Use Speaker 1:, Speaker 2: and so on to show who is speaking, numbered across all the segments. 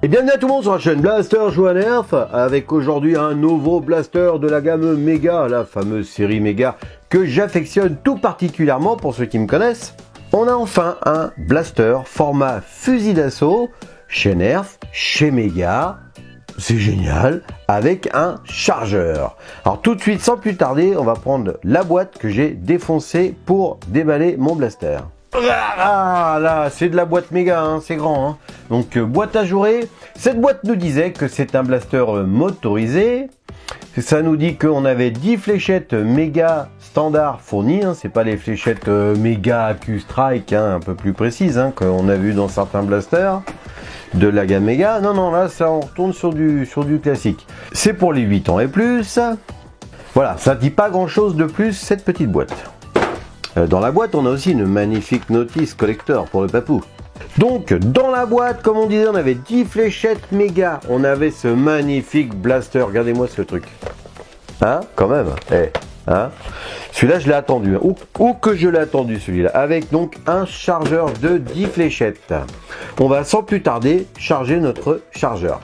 Speaker 1: Et bienvenue à tout le monde sur la chaîne Blaster Joue à Nerf, avec aujourd'hui un nouveau blaster de la gamme Mega, la fameuse série Mega que j'affectionne tout particulièrement pour ceux qui me connaissent. On a enfin un blaster format fusil d'assaut chez Nerf, chez Mega. C'est génial, avec un chargeur. Alors tout de suite, sans plus tarder, on va prendre la boîte que j'ai défoncée pour déballer mon blaster. Ah là, c'est de la boîte Mega, hein, c'est grand. Hein. Donc boîte ajourée. Cette boîte nous disait que c'est un blaster motorisé. Ça nous dit qu'on avait 10 fléchettes Mega standard fournies. Hein. C'est pas les fléchettes Mega AQ-Strike, hein, un peu plus précises, hein, qu'on a vu dans certains blasters de la gamme Mega. Non, non, là, ça on retourne sur du classique. C'est pour les 8 ans et plus. Voilà, ça dit pas grand chose de plus, cette petite boîte. Dans la boîte, on a aussi une magnifique notice collector pour le papou. Donc, dans la boîte, comme on disait, on avait 10 fléchettes Mega. On avait ce magnifique blaster. Regardez-moi ce truc. Hein, quand même. Hein. Celui-là, je l'ai attendu. Hein. Où que je l'ai attendu, celui-là. Avec donc un chargeur de 10 fléchettes. On va sans plus tarder charger notre chargeur.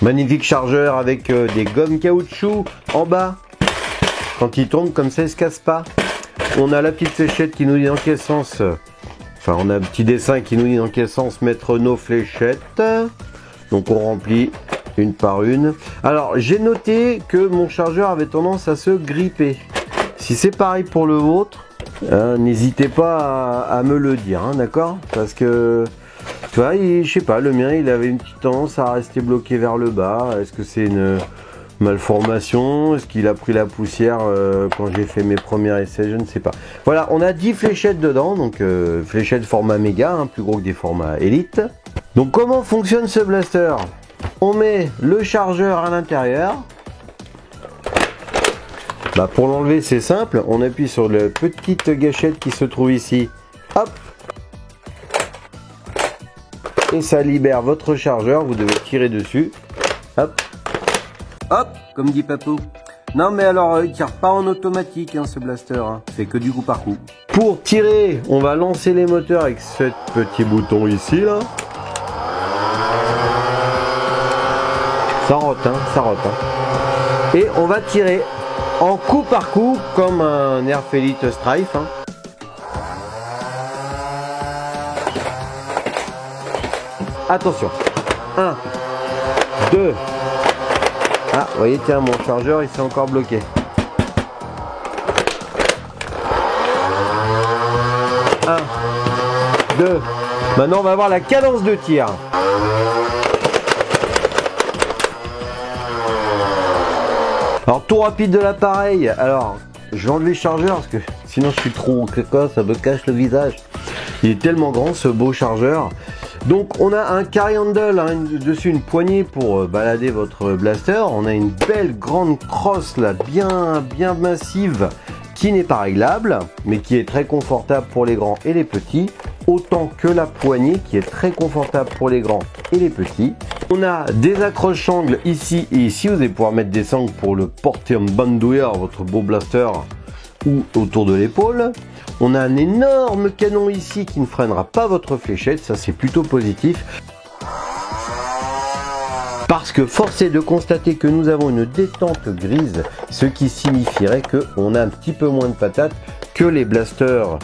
Speaker 1: Magnifique chargeur avec des gommes caoutchouc en bas. Quand il tourne comme ça, il ne se casse pas. On a la petite fléchette qui nous dit dans quel sens, enfin on a un petit dessin qui nous dit dans quel sens mettre nos fléchettes. Donc on remplit une par une. Alors j'ai noté que mon chargeur avait tendance à se gripper. Si c'est pareil pour le vôtre, hein, n'hésitez pas à me le dire, hein, d'accord? Parce que tu vois, je sais pas, le mien il avait une petite tendance à rester bloqué vers le bas. Est-ce que c'est une malformation? Est-ce qu'il a pris la poussière quand j'ai fait mes premiers essais? Je ne sais pas. Voilà, on a 10 fléchettes dedans, donc fléchettes format Mega, hein, plus gros que des formats Elite. Donc comment fonctionne ce blaster? On met le chargeur à l'intérieur. Bah, pour l'enlever c'est simple, on appuie sur la petite gâchette qui se trouve ici. Hop! Et ça libère votre chargeur, vous devez tirer dessus. Hop! Hop, comme dit Papou. Non mais alors, il tire pas en automatique, hein, ce blaster. Hein. C'est que du coup par coup. Pour tirer, on va lancer les moteurs avec ce petit bouton ici, là. Ça rote, hein, ça rote. Hein. Et on va tirer en coup par coup, comme un Nerf Elite Strife. Hein. Attention. 1, 2... Ah, vous voyez, tiens, mon chargeur, il s'est encore bloqué. 1, 2. Maintenant, on va voir la cadence de tir. Alors, tour rapide de l'appareil. Alors, je vais enlever le chargeur parce que sinon, je suis trop précoce, ça me cache le visage. Il est tellement grand, ce beau chargeur. Donc on a un carry handle, hein, dessus une poignée pour balader votre blaster. On a une belle grande crosse là, bien massive, qui n'est pas réglable, mais qui est très confortable pour les grands et les petits, autant que la poignée qui est très confortable pour les grands et les petits. On a des accroches-sangles ici et ici, vous allez pouvoir mettre des sangles pour le porter en bandoulière, votre beau blaster, ou autour de l'épaule. On a un énorme canon ici qui ne freinera pas votre fléchette, ça c'est plutôt positif. Parce que force est de constater que nous avons une détente grise, ce qui signifierait qu'on a un petit peu moins de patates que les blasters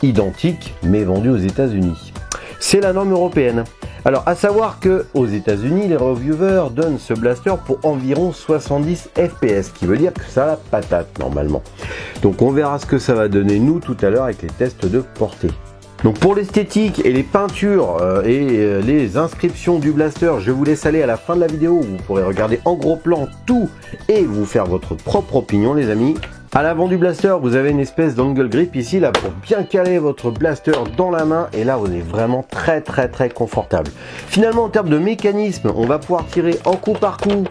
Speaker 1: identiques, mais vendus aux États-Unis. C'est la norme européenne. Alors, à savoir que aux États-Unis, les reviewers donnent ce blaster pour environ 70 FPS, qui veut dire que ça a la patate normalement. Donc, on verra ce que ça va donner nous tout à l'heure avec les tests de portée. Donc, pour l'esthétique et les peintures et les inscriptions du blaster, je vous laisse aller à la fin de la vidéo où vous pourrez regarder en gros plan tout et vous faire votre propre opinion, les amis. À l'avant du blaster, vous avez une espèce d'angle grip ici là pour bien caler votre blaster dans la main et là vous êtes vraiment très confortable. Finalement, en termes de mécanisme, on va pouvoir tirer en coup par coup,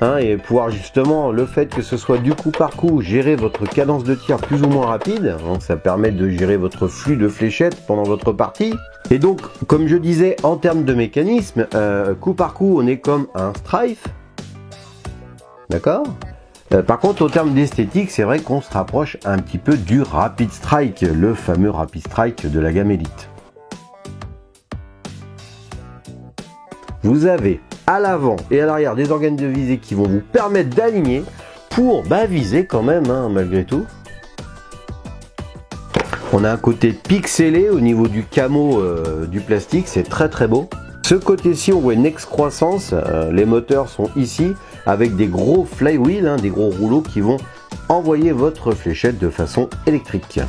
Speaker 1: hein, et pouvoir justement, le fait que ce soit du coup par coup, gérer votre cadence de tir plus ou moins rapide. Donc ça permet de gérer votre flux de fléchettes pendant votre partie. Et donc, comme je disais, en termes de mécanisme, coup par coup, on est comme un Strife. D'accord ? Par contre, au terme d'esthétique, c'est vrai qu'on se rapproche un petit peu du Rapid Strike, le fameux Rapid Strike de la gamme Elite. vous avez à l'avant et à l'arrière des organes de visée qui vont vous permettre d'aligner pour viser quand même, hein, malgré tout. On a un côté pixelé au niveau du camo du plastique, c'est très très beau. Ce côté-ci, on voit une excroissance, les moteurs sont ici avec des gros flywheels, hein, des gros rouleaux qui vont envoyer votre fléchette de façon électrique.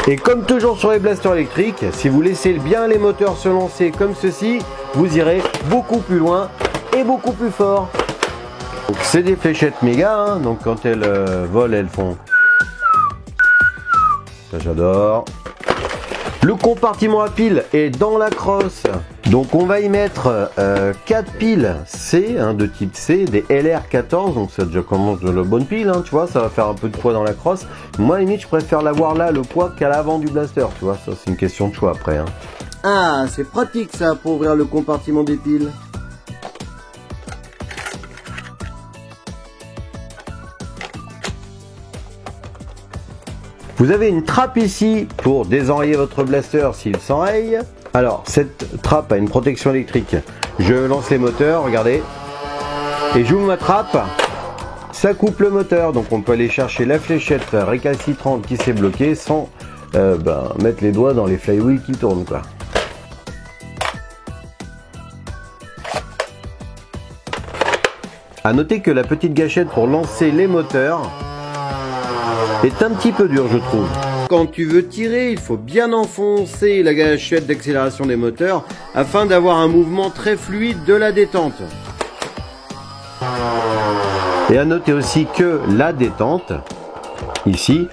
Speaker 1: Et comme toujours sur les blasters électriques, si vous laissez bien les moteurs se lancer comme ceci, vous irez beaucoup plus loin et beaucoup plus fort. C'est des fléchettes méga, hein, donc quand elles volent, elles font... Ça j'adore. Le compartiment à piles est dans la crosse. Donc on va y mettre 4 piles C, hein, de type C, des LR14, donc ça déjà commence de la bonne pile, hein, tu vois, ça va faire un peu de poids dans la crosse. Moi limite je préfère l'avoir là, le poids, qu'à l'avant du blaster, tu vois, ça c'est une question de choix après. Hein. Ah, c'est pratique ça pour ouvrir le compartiment des piles. Vous avez une trappe ici pour désenrayer votre blaster s'il s'enraye. Alors, cette trappe a une protection électrique. Je lance les moteurs, regardez. Et j'ouvre ma trappe. Ça coupe le moteur. Donc, on peut aller chercher la fléchette récalcitrante qui s'est bloquée sans mettre les doigts dans les flywheels qui tournent, quoi. A noter que la petite gâchette pour lancer les moteurs est un petit peu dur, je trouve. Quand tu veux tirer, il faut bien enfoncer la gâchette d'accélération des moteurs afin d'avoir un mouvement très fluide de la détente. Et à noter aussi que la détente, ici,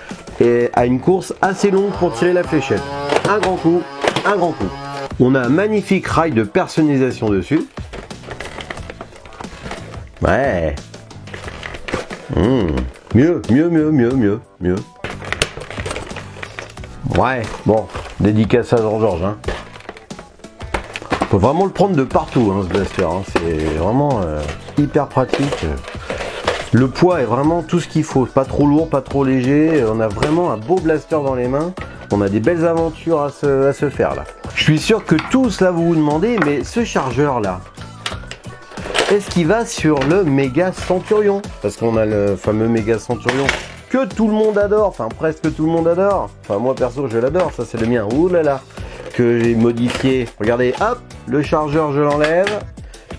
Speaker 1: a une course assez longue pour tirer la fléchette. Un grand coup, un grand coup. On a un magnifique rail de personnalisation dessus. Ouais. Mieux. Ouais, bon, dédicace à Jean-Georges. Hein. Faut vraiment le prendre de partout, hein, ce blaster. Hein. C'est vraiment hyper pratique. Le poids est vraiment tout ce qu'il faut. Pas trop lourd, pas trop léger. On a vraiment un beau blaster dans les mains. On a des belles aventures à se faire là. Je suis sûr que tous là vous vous demandez, mais ce chargeur là, est-ce qu'il va sur le Mega Centurion? Parce qu'on a le fameux Mega Centurion que tout le monde adore, enfin presque tout le monde adore. Enfin moi perso je l'adore, ça c'est le mien. Ouh là là, que j'ai modifié. Regardez, hop, le chargeur je l'enlève.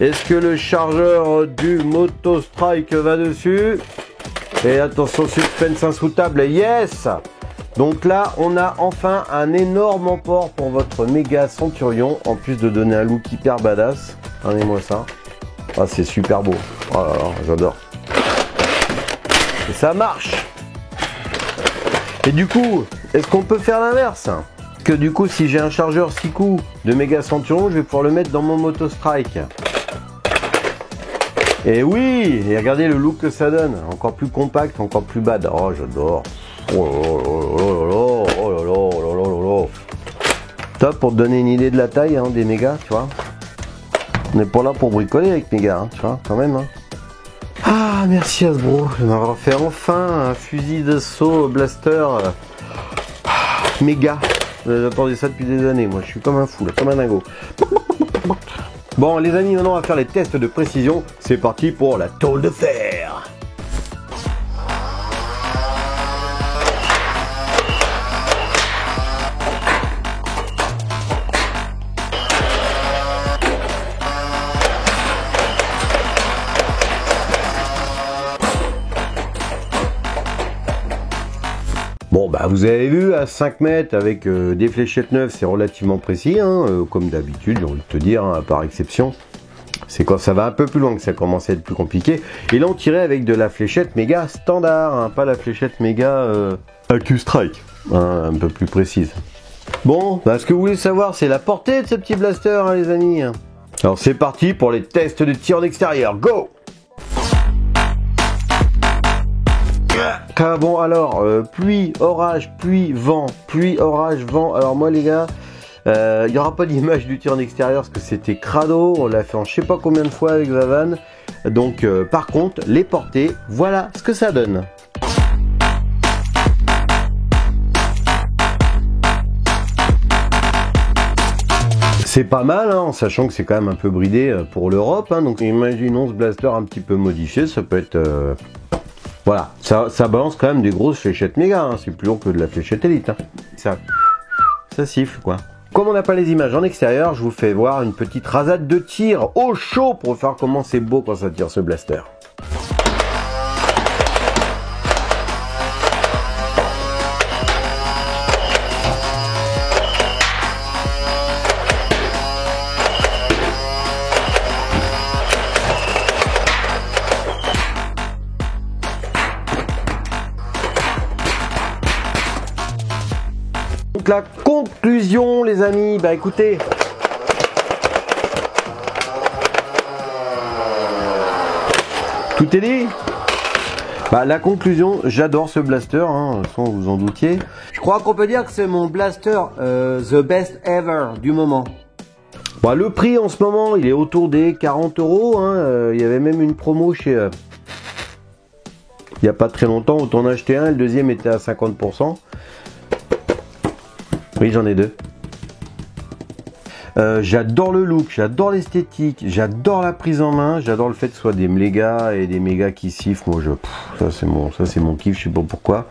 Speaker 1: Est-ce que le chargeur du Moto Strike va dessus? Et attention, suspense insoutenable, yes! Donc là, on a enfin un énorme emport pour votre Mega Centurion, en plus de donner un look hyper badass. Regardez-moi ça. Ah, c'est super beau. Oh là là, j'adore. Et ça marche. Et du coup, est-ce qu'on peut faire l'inverse? Que du coup, si j'ai un chargeur 6 coups de Mega Centurion, je vais pouvoir le mettre dans mon Moto Strike. Et oui, et regardez le look que ça donne. Encore plus compact, encore plus bad. Oh, j'adore. Oh là là. Top pour te donner une idée de la taille, hein, des mégas, tu vois. On n'est pas là pour bricoler avec méga, hein, tu vois, quand même. Hein. Ah, merci Hasbro de m'avoir fait enfin un fusil d'assaut blaster méga. J'attendais ça depuis des années, moi je suis comme un fou, là, comme un dingo. Bon les amis, maintenant on va faire les tests de précision. C'est parti pour la tôle de fer. Bon bah vous avez vu, à 5 mètres avec des fléchettes neuves, c'est relativement précis, hein, comme d'habitude, j'ai envie de te dire, hein, par exception. C'est quand ça va un peu plus loin que ça commence à être plus compliqué. Et là on tirait avec de la fléchette méga standard, hein, pas la fléchette méga AQ Strike, hein, un peu plus précise. Bon, bah, ce que vous voulez savoir, c'est la portée de ce petit blaster, hein, les amis. Alors c'est parti pour les tests de tir en extérieur, go! Ah bon alors, pluie, orage, pluie, vent, pluie, orage, vent. Alors moi les gars, il n'y aura pas d'image du tir en extérieur parce que c'était crado, on l'a fait en je sais pas combien de fois avec Zavan. Donc par contre, les portées, voilà ce que ça donne. C'est pas mal, hein, en sachant que c'est quand même un peu bridé pour l'Europe. Hein, donc imaginons ce blaster un petit peu modifié, ça peut être... Voilà, ça balance quand même des grosses fléchettes méga, hein, c'est plus lourd que de la fléchette élite. Hein. Ça siffle quoi. Comme on n'a pas les images en extérieur, je vous fais voir une petite rasade de tir au chaud pour faire comment c'est beau quand ça tire ce blaster. Donc la conclusion les amis, bah écoutez, tout est dit. Bah la conclusion, j'adore ce blaster, hein, sans vous en doutiez. Je crois qu'on peut dire que c'est mon blaster the best ever du moment. Bah le prix en ce moment, il est autour des 40 €, hein, il y avait même une promo chez... il n'y a pas très longtemps, où t'en achetais un, le deuxième était à 50%. Oui, j'en ai deux. J'adore le look, j'adore l'esthétique, j'adore la prise en main, j'adore le fait que ce soit des mégas et des mégas qui sifflent. Moi, ça c'est mon kiff, je sais pas pourquoi.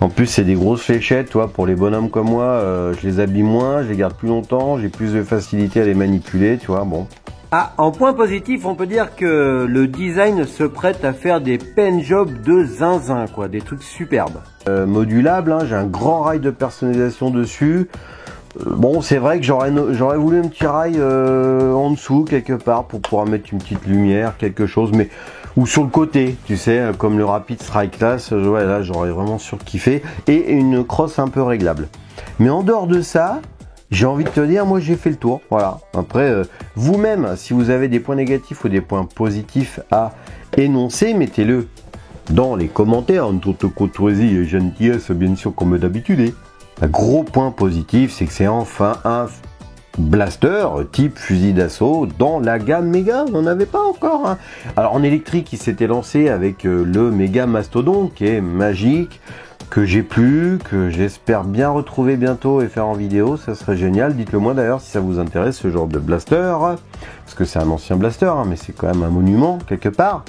Speaker 1: En plus, c'est des grosses fléchettes, toi, pour les bonhommes comme moi, je les habille moins, je les garde plus longtemps, j'ai plus de facilité à les manipuler, tu vois, bon. Ah, en point positif, on peut dire que le design se prête à faire des pen jobs de zinzin, quoi, des trucs superbes. Modulable, hein, j'ai un grand rail de personnalisation dessus. Bon, c'est vrai que j'aurais voulu un petit rail en dessous, quelque part, pour pouvoir mettre une petite lumière, quelque chose, mais ou sur le côté, tu sais, comme le Rapid Strike Class, ouais, là, j'aurais vraiment surkiffé, et une crosse un peu réglable. Mais en dehors de ça, j'ai envie de te dire, moi j'ai fait le tour, voilà. Après, vous-même, si vous avez des points négatifs ou des points positifs à énoncer, mettez-le dans les commentaires, en toute courtoisie et gentillesse, bien sûr, comme d'habitude. Un gros point positif, c'est que c'est enfin un blaster type fusil d'assaut dans la gamme méga, on n'en avait pas encore. Hein. Alors en électrique, il s'était lancé avec le méga Mastodon, qui est magique, que j'ai plus, que j'espère bien retrouver bientôt et faire en vidéo, ça serait génial. Dites-le moi d'ailleurs si ça vous intéresse ce genre de blaster, parce que c'est un ancien blaster, hein, mais c'est quand même un monument quelque part.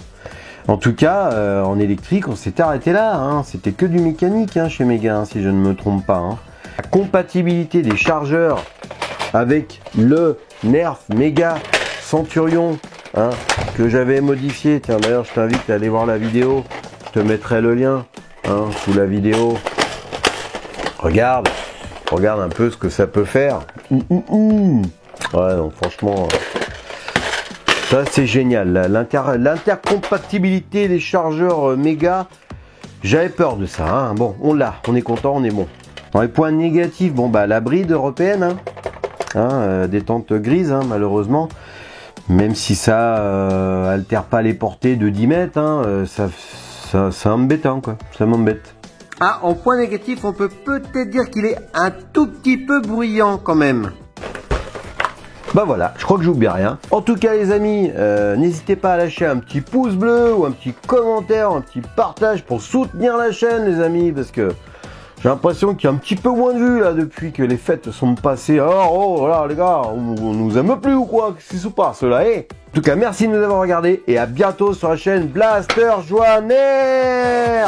Speaker 1: En tout cas, en électrique, on s'était arrêté là, hein. C'était que du mécanique hein, chez Mega, hein, si je ne me trompe pas. Hein. La compatibilité des chargeurs avec le Nerf Mega Centurion, hein, que j'avais modifié. Tiens, d'ailleurs, je t'invite à aller voir la vidéo, je te mettrai le lien. Hein, sous la vidéo. Regarde un peu ce que ça peut faire. Ouais, donc franchement, ça c'est génial. L'intercompatibilité des chargeurs méga, j'avais peur de ça. Hein. Bon, on l'a, on est content, on est bon. Dans les points négatifs, bon bah la bride européenne, hein, détente grise, hein, malheureusement. Même si ça altère pas les portées de 10 mètres, hein, c'est embêtant quoi, ça m'embête. Ah, en point négatif, on peut peut-être dire qu'il est un tout petit peu bruyant quand même. Bah voilà, je crois que j'oublie rien. En tout cas les amis, n'hésitez pas à lâcher un petit pouce bleu ou un petit commentaire, un petit partage pour soutenir la chaîne les amis, parce que j'ai l'impression qu'il y a un petit peu moins de vues là depuis que les fêtes sont passées. Alors, oh voilà les gars, on nous aime plus ou quoi? Qu'est-ce qui se passe là, eh? En tout cas, merci de nous avoir regardé et à bientôt sur la chaîne Blaster Joanner.